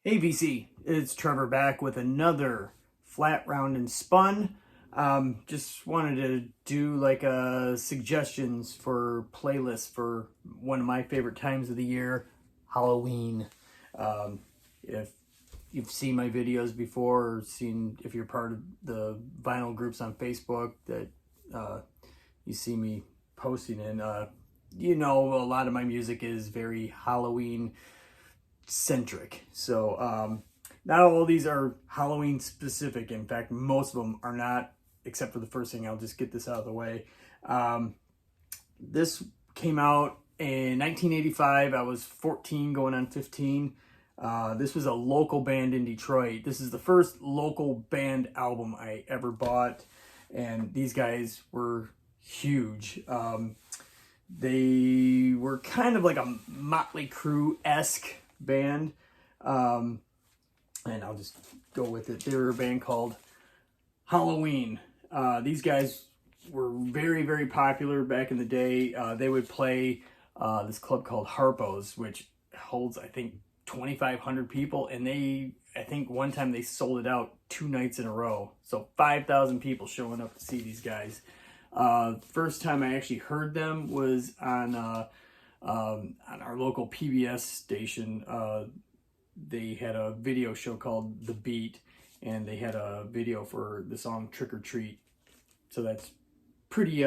Hey VC, it's Trevor back with another flat round and spun. Just wanted to do like suggestions for playlists for one of my favorite times of the year, Halloween. If you've seen my videos before or seen if you're part of the vinyl groups on Facebook that you see me posting in, you know a lot of my music is very Halloween centric. So not all of these are Halloween specific. In fact, most of them are not, except for the first thing. I'll just get this out of the way. This came out in 1985. I was 14 going on 15. This was a local band in Detroit. This is the first local band album I ever bought, and these guys were huge. They were kind of like a Motley Crue-esque band, and I'll just go with it. They were a band called Halloween. These guys were very, very popular back in the day. They would play this club called Harpo's, which holds, I think, 2,500 people, and I think one time they sold it out 2 nights in a row. So 5,000 people showing up to see these guys. First time I actually heard them was on our local PBS station. They had a video show called The Beat, and they had a video for the song Trick or Treat. So that's pretty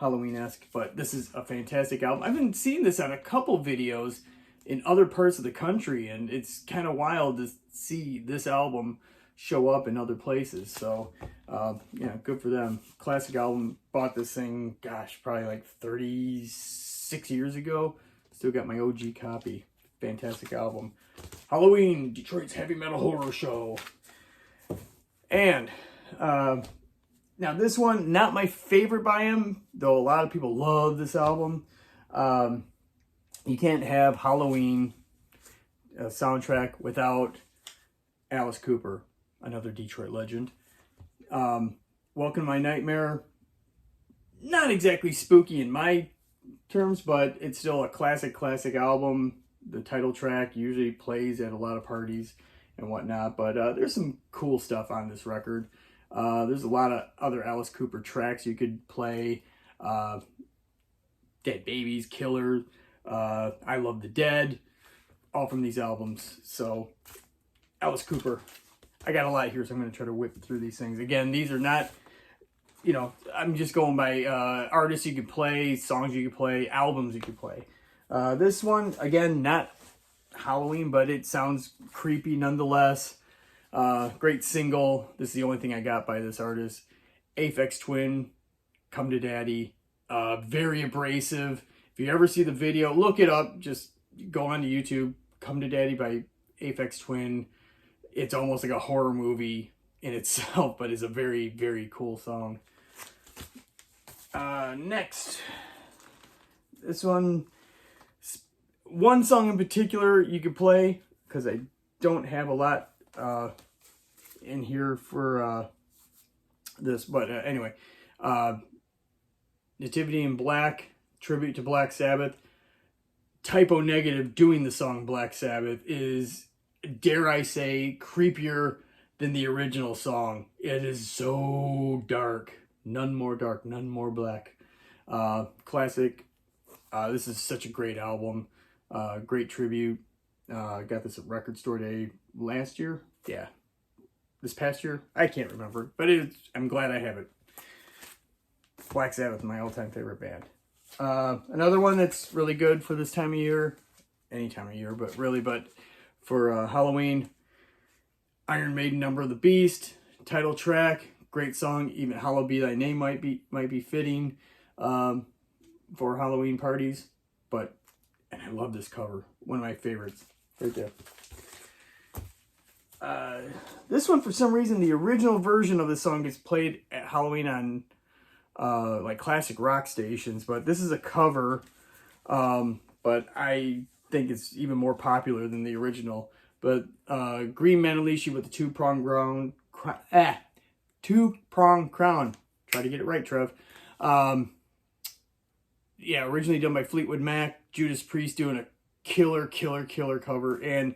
Halloween-esque, but this is a fantastic album. I've been seeing this on a couple videos in other parts of the country, and it's kind of wild to see this album show up in other places. So yeah, good for them. Classic album. Bought this thing, gosh, probably like 36 years ago. Still got my OG copy. Fantastic album. Halloween, Detroit's heavy metal horror show. And now this one, not my favorite by him, though a lot of people love this album. You can't have Halloween soundtrack without Alice Cooper, another Detroit legend. Welcome to My Nightmare. Not exactly spooky in my terms, but it's still a classic album. The title track usually plays at a lot of parties and whatnot, but there's some cool stuff on this record. There's a lot of other Alice Cooper tracks you could play. Dead Babies, Killer, I Love the Dead, all from these albums. So Alice Cooper. I got a lot here, so I'm going to try to whip through these things. Again, these are not, you know, I'm just going by artists you could play, songs you could play, albums you could play. This one, again, not Halloween, but it sounds creepy nonetheless. Great single. This is the only thing I got by this artist. Aphex Twin, Come to Daddy. Very abrasive. If you ever see the video, look it up. Just go on to YouTube. Come to Daddy by Aphex Twin. It's almost like a horror movie in itself, but it's a very, very cool song. Next, this one song in particular you could play, because I don't have a lot in here for this, but anyway, Nativity in Black, tribute to Black Sabbath. Typo Negative doing the song Black Sabbath is, dare I say, creepier than the original song. It is so dark. None more dark, none more black. Classic. This is such a great album. Great tribute. Got this at Record Store Day last year. Yeah. This past year. I can't remember. But I'm glad I have it. Black Sabbath, my all-time favorite band. Another one that's really good for this time of year. Any time of year, but for Halloween. Iron Maiden, Number of the Beast. Title track. Great song. Even Hallowed Be Thy Name might be fitting for Halloween parties. And I love this cover. One of my favorites. Right there. This one, for some reason, the original version of the song gets played at Halloween on like classic rock stations. But this is a cover. But I think it's even more popular than the original. But Green Manalishi with the two-prong crown. Try to get it right, Trev. Yeah, originally done by Fleetwood Mac. Judas Priest doing a killer cover. And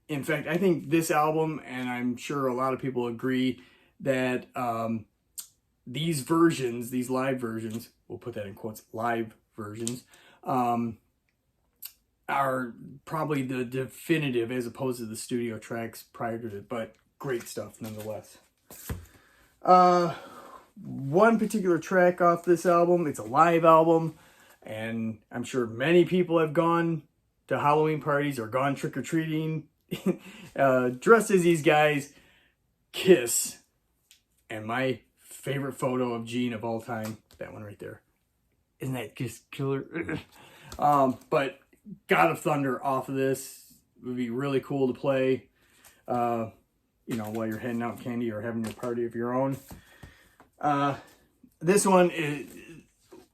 In fact, I think this album, and I'm sure a lot of people agree, that these versions, these live versions, we'll put that in quotes, live versions, are probably the definitive as opposed to the studio tracks prior to it, but great stuff nonetheless. One particular track off this album, it's a live album, and I'm sure many people have gone to Halloween parties or gone trick-or-treating dressed as these guys. Kiss. And my favorite photo of Gene of all time, that one right there. Isn't that just killer? But God of Thunder off of this would be really cool to play, while you're heading out candy or having your party of your own. This one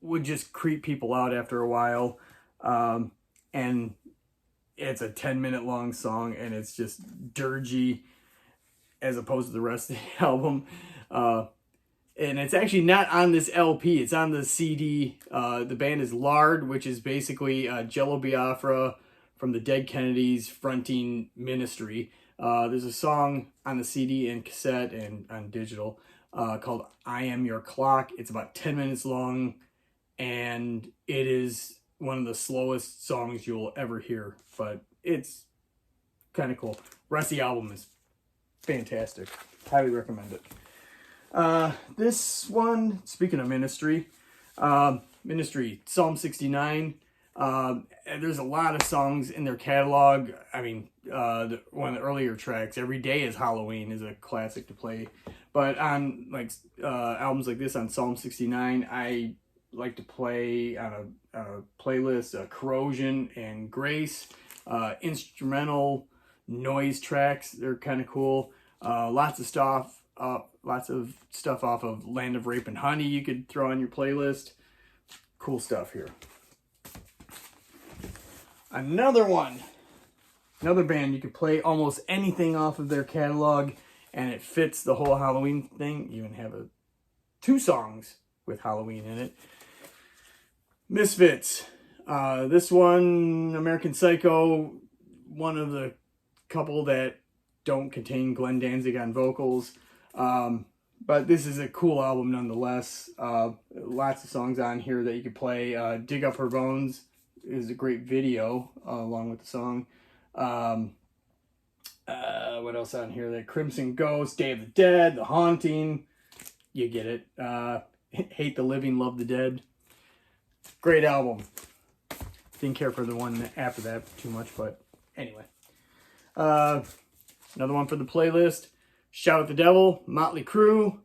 would just creep people out after a while. And it's a 10-minute long song, and it's just dirgy as opposed to the rest of the album. And it's actually not on this LP. It's on the CD. The band is Lard, which is basically Jello Biafra from the Dead Kennedys fronting Ministry. There's a song on the CD and cassette and on digital called I Am Your Clock. It's about 10 minutes long, and it is one of the slowest songs you'll ever hear, but it's kind of cool. The rest of the album is fantastic. Highly recommend it. This one, speaking of Ministry, Psalm 69. There's a lot of songs in their catalog. I mean, one of the earlier tracks, Every Day is Halloween, is a classic to play. But on albums like this, on Psalm 69, I like to play on a playlist, Corrosion and Grace, instrumental noise tracks. They're kind of cool. Lots of stuff off of Land of Rape and Honey you could throw on your playlist. Cool stuff here. Another band you could play almost anything off of their catalog, and it fits the whole Halloween thing. You even have 2 songs with Halloween in it. Misfits. This one, American Psycho, one of the couple that don't contain Glenn Danzig on vocals. But this is a cool album nonetheless. Lots of songs on here that you could play. Dig Up Her Bones is a great video along with the song. What else on here? The Crimson Ghost, Day of the Dead, The Haunting. You get it. Hate the Living, Love the Dead. Great album. Didn't care for the one after that too much, but anyway. Another one for the playlist. Shout at the Devil, Motley Crue.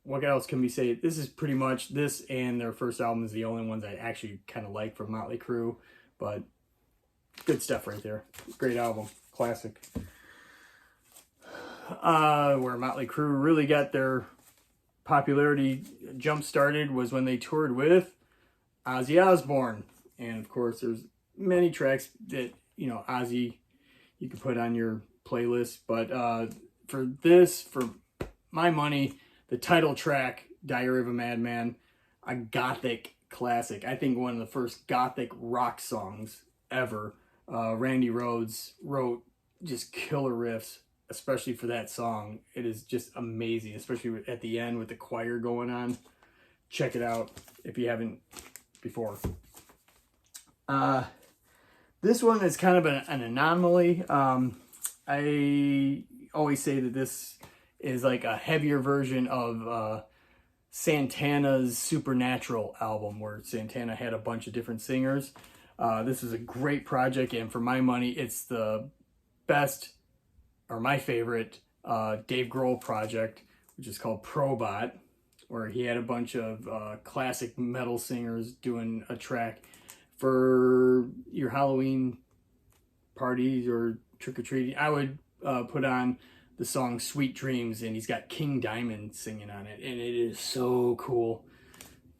What else can we say? This is pretty much, this and their first album is the only ones I actually kind of like from Motley Crue. But good stuff right there. Great album. Classic. Where Motley Crue really got their popularity jump started was when they toured with Ozzy Osbourne. And of course, there's many tracks that, Ozzy you could put on your playlist. But for my money, the title track, Diary of a Madman, a gothic classic. I think one of the first gothic rock songs ever. Randy Rhoads wrote just killer riffs, especially for that song. It is just amazing, especially at the end with the choir going on. Check it out if you haven't before. This one is kind of an anomaly. I always say that this is like a heavier version of Santana's Supernatural album, where Santana had a bunch of different singers. This is a great project, and for my money, it's the best, or my favorite, Dave Grohl project, which is called Probot, where he had a bunch of classic metal singers doing a track for your Halloween parties or trick-or-treating. I would put on the song Sweet Dreams, and he's got King Diamond singing on it, and it is so cool.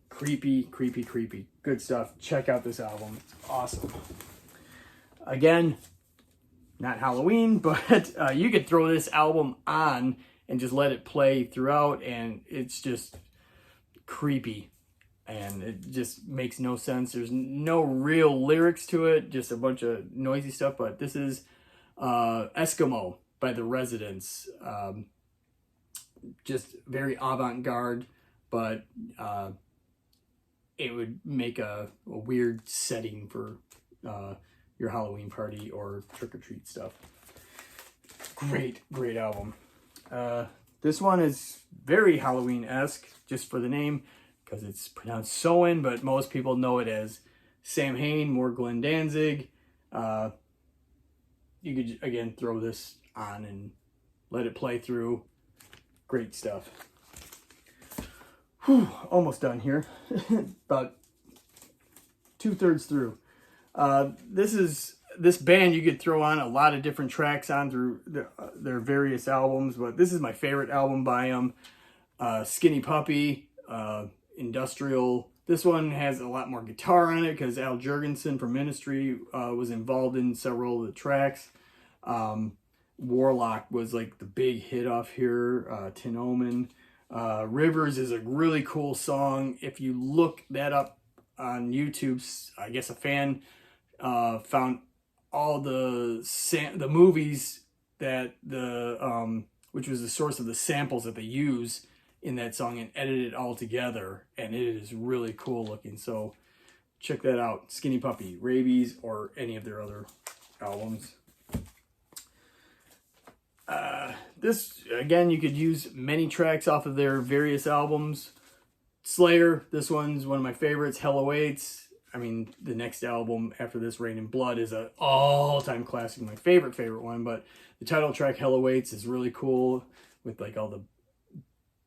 Creepy, creepy, creepy. Good stuff. Check out this album. It's awesome. Again, not Halloween, but you could throw this album on and just let it play throughout, and it's just creepy. And it just makes no sense. There's no real lyrics to it, just a bunch of noisy stuff, but this is Eskimo by The Residents. Just very avant-garde, but it would make a weird setting for your Halloween party or trick-or-treat stuff. Great album. This one is very Halloween-esque, just for the name, because it's pronounced Soen, but most people know it as Sam Hain, more Glenn Danzig. You could, again, throw this on and let it play through. Great stuff. Whew, almost done here. About 2/3 through. This band, you could throw on a lot of different tracks on through their various albums, but this is my favorite album by them. Skinny Puppy, Industrial. This one has a lot more guitar on it because Al Jurgensen from Ministry was involved in several of the tracks. Warlock was like the big hit off here. Tin Omen. Rivers is a really cool song. If you look that up on YouTube, I guess a fan found all the movies that which was the source of the samples that they use in that song, and edited it all together, and it is really cool looking. So check that out. Skinny Puppy, Rabies, or any of their other albums. This, again, you could use many tracks off of their various albums. Slayer, this one's one of my favorites. Hell Awaits. I mean, the next album after this, Rain and Blood, is an all-time classic, my favorite one. But the title track, Hell Awaits, is really cool with like all the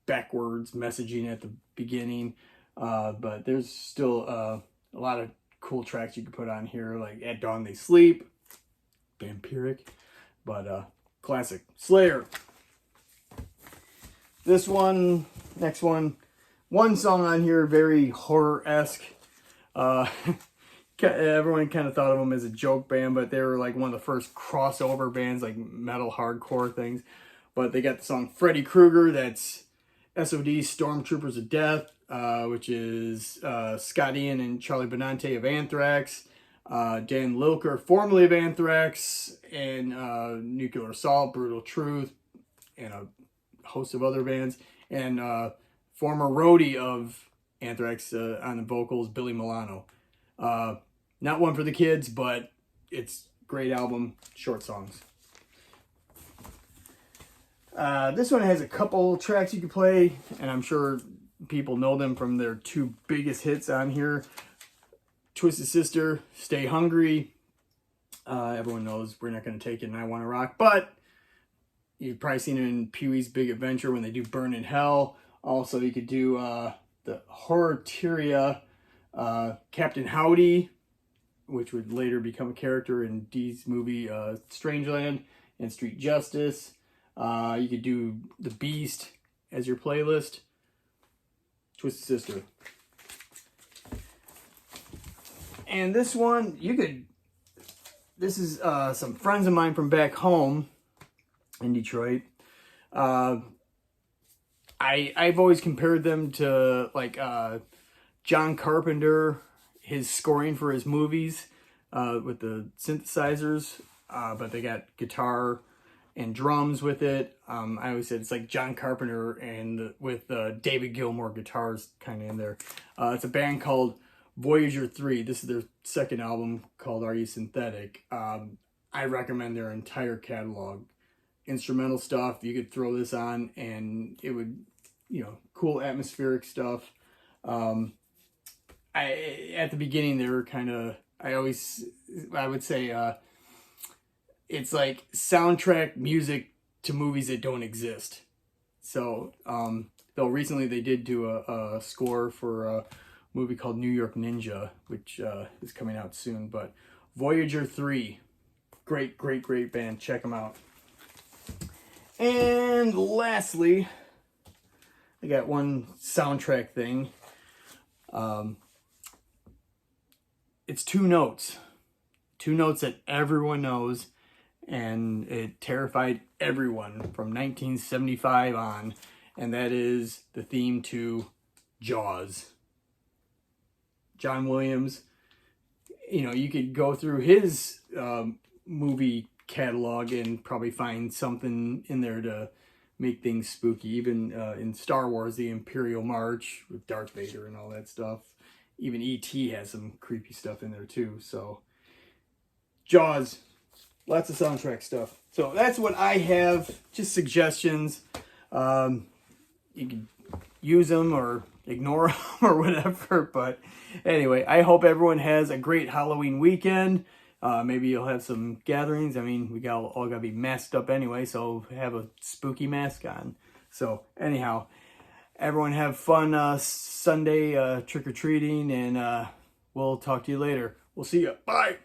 backwards messaging at the beginning. But there's still a lot of cool tracks you could put on here, like At Dawn They Sleep, Vampiric, but classic. Slayer. This one, next one song on here, very horror-esque. Everyone kind of thought of them as a joke band, but they were like one of the first crossover bands, like metal hardcore things. But they got the song Freddy Krueger, that's SOD, Stormtroopers of Death, which is Scott Ian and Charlie Benante of Anthrax, Dan Lilker, formerly of Anthrax, and Nuclear Assault, Brutal Truth, and a host of other bands, and former roadie of Anthrax on the vocals, Billy Milano. Not one for the kids, but it's a great album, short songs. This one has a couple tracks you can play, and I'm sure people know them from their two biggest hits on here. Twisted Sister, Stay Hungry. Everyone knows We're Not Gonna Take It and I Wanna Rock, but you've probably seen it in Pee-wee's Big Adventure when they do Burn in Hell. Also, you could do the Horror-Teria, Captain Howdy, which would later become a character in Dee's movie Strangeland, and Street Justice. You could do The Beast as your playlist. Twisted Sister. And this one, this is some friends of mine from back home in Detroit. I've always compared them to like John Carpenter, his scoring for his movies with the synthesizers, but they got guitar and drums with it. I always said it's like John Carpenter and with David Gilmour guitars kind of in there. It's a band called Voyager 3. This is their second album called Are You Synthetic? I recommend their entire catalog. Instrumental stuff, you could throw this on and it would, cool atmospheric stuff. At the beginning they were kind of, I would say it's like soundtrack music to movies that don't exist. So, though recently they did do a score for a movie called New York Ninja, which is coming out soon. But Voyager 3, great band. Check them out. And lastly, I got one soundtrack thing. It's two notes that everyone knows, and it terrified everyone from 1975 on, and that is the theme to Jaws. John Williams. You could go through his movie catalog and probably find something in there to make things spooky. Even in Star Wars, the Imperial March with Darth Vader and all that stuff. Even E.T. has some creepy stuff in there too. So Jaws, lots of soundtrack stuff. So that's what I have. Just suggestions. You can use them or ignore them or whatever. But anyway, I hope everyone has a great Halloween weekend. Maybe you'll have some gatherings. I mean, we all got to be masked up anyway, so have a spooky mask on. So anyhow, everyone have fun Sunday trick-or-treating, and we'll talk to you later. We'll see you. Bye.